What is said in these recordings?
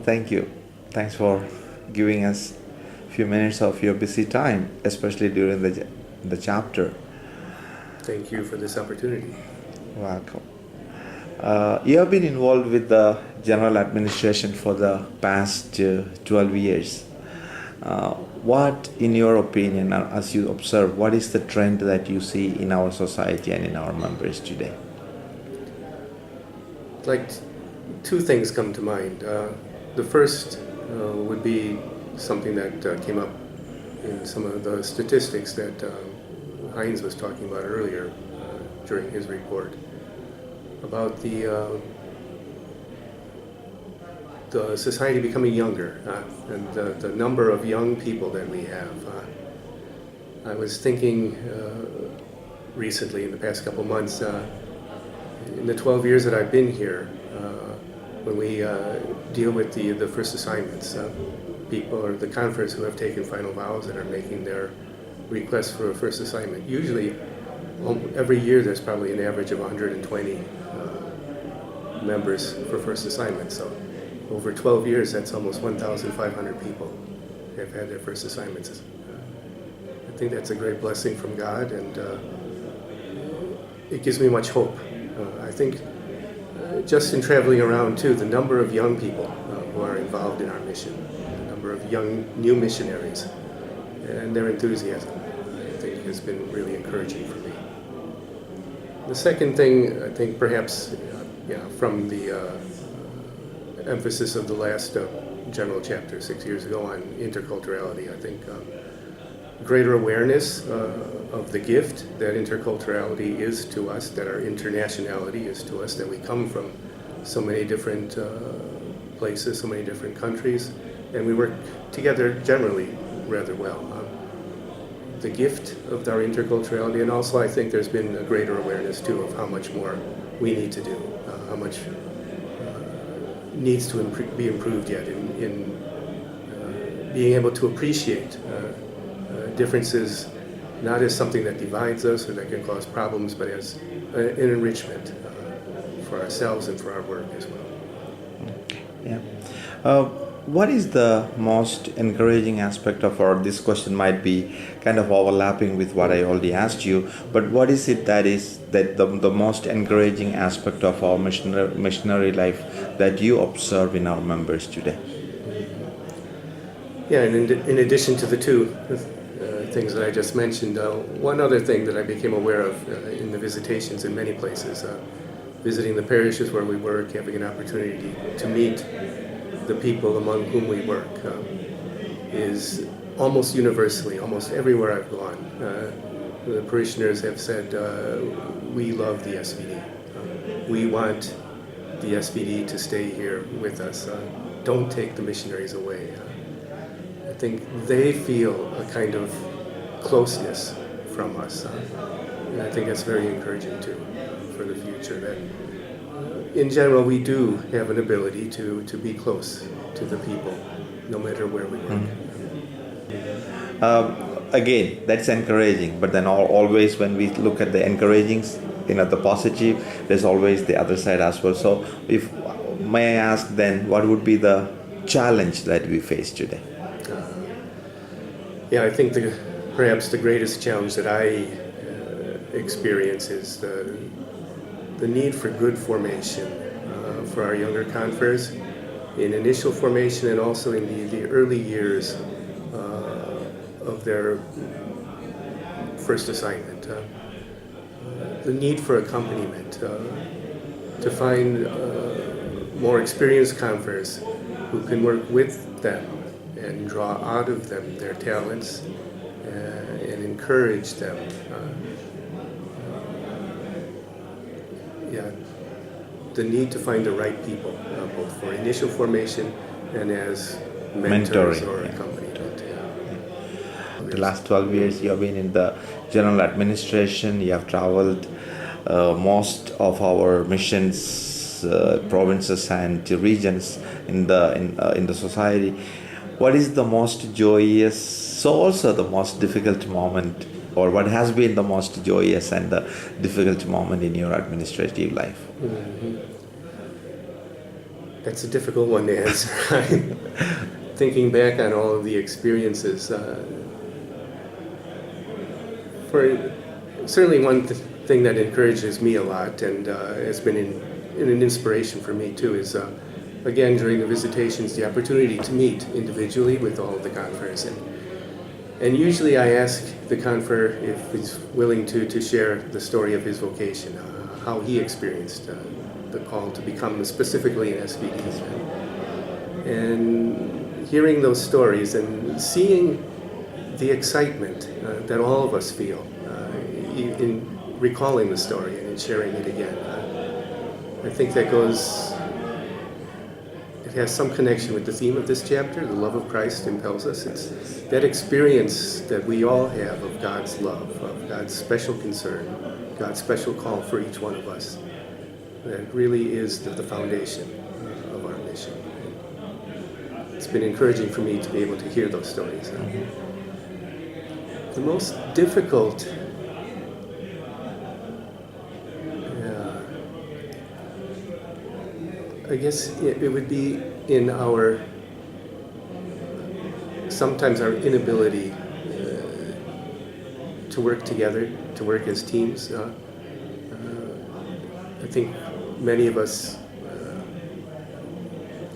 Thank you. Thanks for giving us a few minutes of your busy time, especially during the chapter. Thank you for this opportunity. Welcome. You have been involved with the general administration for the past 12 years. What, in your opinion, as you observe, what is the trend that you see in our society and in our members today? Like two things come to mind. The first would be something that came up in some of the statistics that Heinz was talking about earlier during his report about the society becoming younger and the number of young people that we have. I was thinking recently, in the past couple months, in the 12 years that I've been here, when we deal with the first assignments, people or the converts who have taken final vows and are making their requests for a first assignment, usually every year there's probably an average of 120 members for first assignment. So over 12 years, that's almost 1,500 people have had their first assignments. I think that's a great blessing from God, and it gives me much hope. I think just in traveling around too, the number of young people who are involved in our mission, the number of young new missionaries, and their enthusiasm, I think has been really encouraging for me. The second thing, I think perhaps from the emphasis of the last general chapter 6 years ago on interculturality, I think greater awareness of the gift that interculturality is to us, that our internationality is to us, that we come from so many different places, so many different countries, and we work together generally rather well. The gift of our interculturality, and also I think there's been a greater awareness too of how much more we need to do, how much needs to be improved yet in being able to appreciate differences not as something that divides us or that can cause problems, but as an enrichment for ourselves and for our work as well. Yeah. What is the most encouraging aspect of this question might be kind of overlapping with what I already asked you, but what is it that is the most encouraging aspect of our missionary life that you observe in our members today? Yeah, and in addition to the two things that I just mentioned, one other thing that I became aware of in the visitations in many places, visiting the parishes where we work, having an opportunity to meet the people among whom we work, is almost universally, almost everywhere I've gone, the parishioners have said, we love the SVD. We want the SVD to stay here with us. Don't take the missionaries away. I think they feel a kind of closeness from us. And I think that's very encouraging too for the future, that in general we do have an ability to be close to the people no matter where we work. Again, that's encouraging, but then always when we look at the encouraging, the positive, there's always the other side as well. So if may I ask then, what would be the challenge that we face today? I think perhaps the greatest challenge that I experience is the need for good formation for our younger converts in initial formation and also in the early years of their first assignment. The need for accompaniment, to find more experienced converts who can work with them and draw out of them their talents and encourage them. The need to find the right people, both for initial formation and as mentors or accompaniment. The last 12 years you have been in the general administration, you have traveled most of our missions, provinces and regions in the society. What is the most joyous, so also the most difficult moment, or what has been the most joyous and the difficult moment in your administrative life? That's a difficult one to answer. Thinking back on all of the experiences, for certainly one thing that encourages me a lot and has been an inspiration for me too is, again, during the visitations, the opportunity to meet individually with all of the conference. And usually I ask the confer if he's willing to share the story of his vocation, how he experienced the call to become specifically an SVD. And hearing those stories and seeing the excitement that all of us feel in recalling the story and in sharing it again. I think that it has some connection with the theme of this chapter. The love of Christ impels us. It's that experience that we all have of God's love, of God's special concern, God's special call for each one of us. That really is the foundation of our mission. It's been encouraging for me to be able to hear those stories. The most difficult, I guess it would be in sometimes our inability to work together, to work as teams. I think many of us,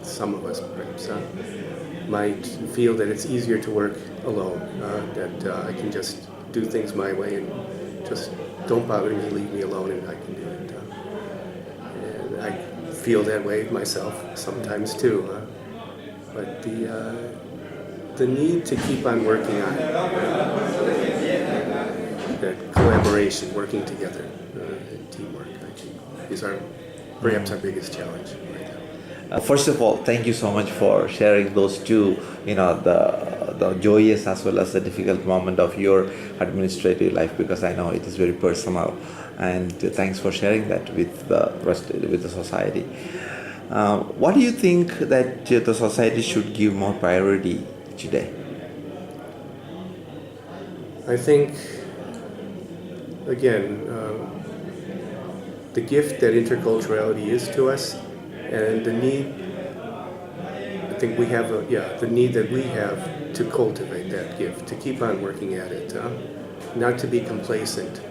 some of us perhaps, might feel that it's easier to work alone, that I can just do things my way and just don't bother me, leave me alone and I can do it. And I feel that way myself sometimes too. But the need to keep on working on it, that collaboration, working together, teamwork, I think, is perhaps our biggest challenge right now. First of all, thank you so much for sharing those two, the joyous as well as the difficult moment of your administrative life, because I know it is very personal. And thanks for sharing that with the society. What do you think that the society should give more priority today? I think, again, the gift that interculturality is to us, and the need, I think we have the need that we have to cultivate that gift, to keep on working at it, not to be complacent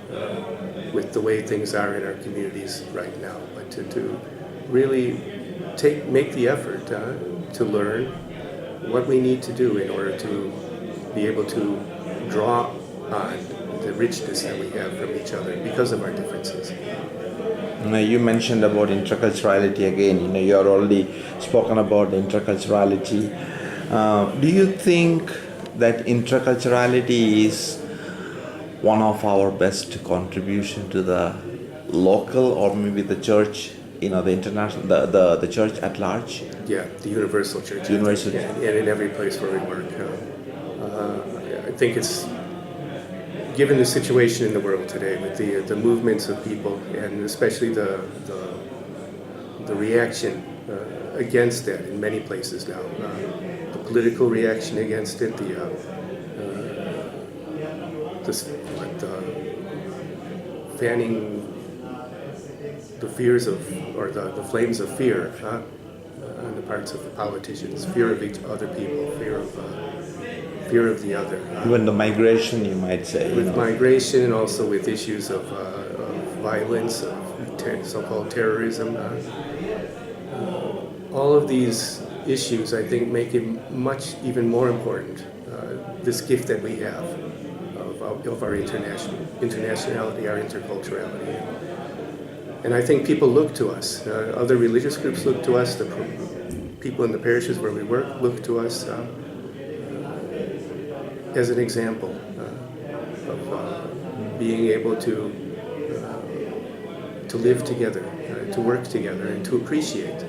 with the way things are in our communities right now, but to really make the effort to learn what we need to do in order to be able to draw on the richness that we have from each other because of our differences. You mentioned about interculturality again. You have already spoken about interculturality. Do you think that interculturality is one of our best contribution to the local or maybe the church, the international, the church at large? Yeah, the universal church. Universal. And in every place where we work. I think it's, given the situation in the world today with the movements of people and especially the reaction against that in many places now, the political reaction against it, the fanning the fears of, or the flames of fear on the parts of the politicians, fear of other people, fear of the other. Even the migration, you might say. With migration and also with issues of violence, of so-called terrorism. All of these issues, I think, make it much even more important, this gift that we have of our internationality, our interculturality. And I think people look to us, other religious groups look to us, the people in the parishes where we work look to us as an example of being able to live together, to work together, and to appreciate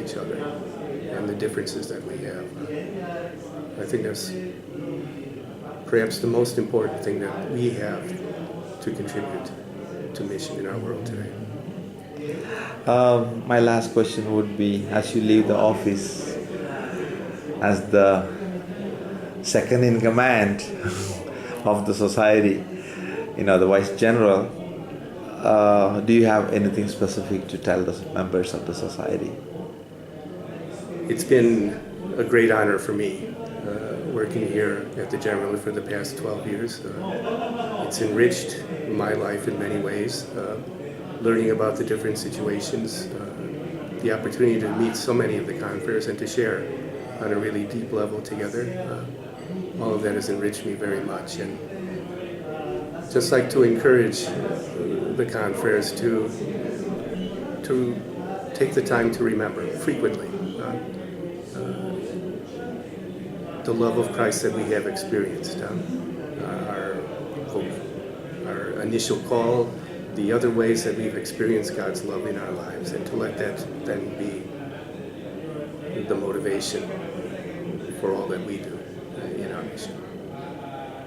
each other and the differences that we have. I think that's perhaps the most important thing that we have to contribute to mission in our world today. My last question would be, as you leave the office as the second in command of the society, the Vice General, do you have anything specific to tell the members of the society? it's been a great honor for me working here at the General for the past 12 years. It's enriched my life in many ways, learning about the different situations, the opportunity to meet so many of the confreres and to share on a really deep level together. All of that has enriched me very much, and just like to encourage the confreres to take the time to remember frequently the love of Christ that we have experienced, our initial call, the other ways that we've experienced God's love in our lives, and to let that then be the motivation for all that we do in our mission.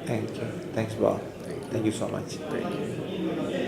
Thank you. Thanks, Bob. Thank you. Thank you so much. Thank you.